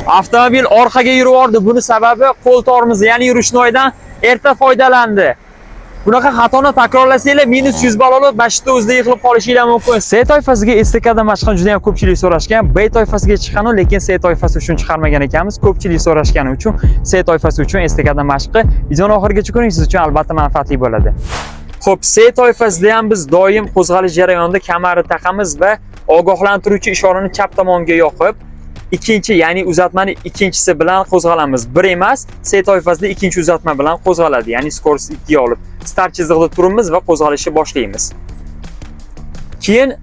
Avtomobil orqaga yuraverdi. Buni sababi qo'l tormozi, ya'ni yurishnoydan erta foydalandi. Bunaqa xatoni takrorlasanglar -100 ball olib, mashina o'zida yiqilib qolishinglar mumkin. C toifasiga STKdan mashqani juda ham ko'pchilik so'rashgan. B toifasiga chiqqan, lekin C toifasi uchun chiqarmagan ekanmiz. Ko'pchilik so'rashgani uchun C toifasi uchun STKdan mashqi videoni oxirigacha ko'ring, siz uchun albatta manfaatli bo'ladi. Xo'p, C toifasida ham biz doim qo'zg'alish jarayonida kamarni taqamiz va ogohlantiruvchi ishorani chap tomonga yoqib, ikkinchi, ya'ni uzatmani ikkinchisi bilan qo'zg'alamiz. Bir emas, C toifasida ikkinchi uzatma bilan qo'zg'aladi, ya'ni skorost 2 ga olib start chizig'ida turibmiz va qo'zg'alishni boshlaymiz. Keyin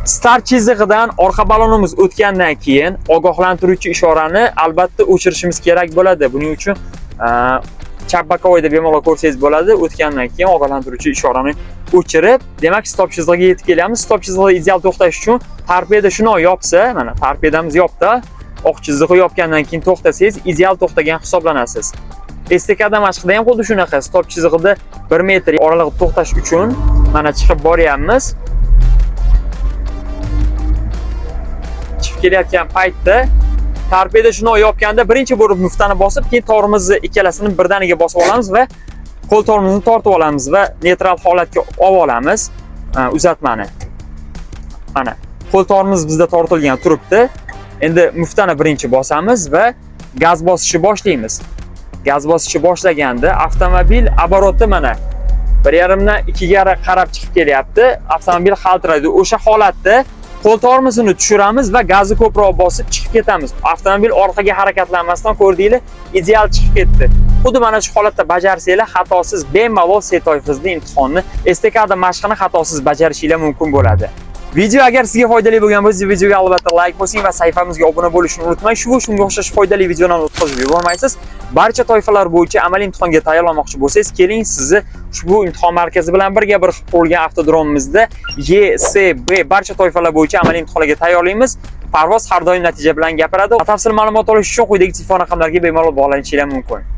start chizig'idan orqa balonimiz o'tgandan keyin ogohlantiruvchi ishorani albatta o'chirishimiz kerak bo'ladi. Buning uchun chap bokovoyda bemalol ko'rsangiz bo'ladi. O'tgandan keyin ogohlantiruvchi ishorani o'chirib, demak stop chizig'iga yetib kelamiz. Stop chizig'ida ideal to'xtash uchun torpeda shuni yopsa, mana torpedamiz yopdi. Oq chizig'i yopgandan keyin to'xtasangiz ideal to'xtagan hisoblanasiz. STKda mashqida ham xuddi shunaqa, stop chizig'ida 1 metr oralig'ida to'xtash uchun mana chiqib boryapmiz. Chiqib kelayotgan paytda torpeda shuni yopganda birinchi bo'lib muftani bosib, keyin tormozni ikkalasini birdaniga bosib olamiz va qo'l tormozni tortib olamiz va neytral holatga olib olamiz uzatmani. Mana qo'l tormoz bizda tortilgan turibdi. Endi muftani birinchi bosamiz va gaz bosishni boshlaymiz. Gaz bosishni boshlaganda avtomobil oboroti mana 1,5 dan 2 ga qarab chiqib kelyapti. Avtomobil qaltiraydi. O'sha holatda qo'l tormozini tushiramiz va gazni ko'proq bosib chiqib ketamiz. Avtomobil orqaga harakatlanmasdan ko'rdinglar, ideal chiqib ketdi. Xuddi mana shu holatda bajarsanglar, xatosiz bemalol C toifasida imtihonni STKda mashqini xatosiz bajarishinglar mumkin bo'ladi. Video agar sizga foydali bo'lgan bo'lsa, videoga albatta like bosing va sayfamizga obuna bo'lishni unutmang. Shunga o'xshash foydali videolarni o'tkazib yubormaysiz. Barcha toifalar bo'yicha amaliy imtihonga tayyorlanmoqchi bo'lsangiz, keling sizni ushbu imtihon markazi bilan birga bir qurilgan avtodromimizda E, C, B barcha toifalar bo'yicha amaliy imtihonlarga tayyorlaymiz. Parvoz har doim natija bilan gapiradi. Batafsil ma'lumot olish uchun quyidagi telefon raqamlariga bemalol bog'lanishingiz mumkin.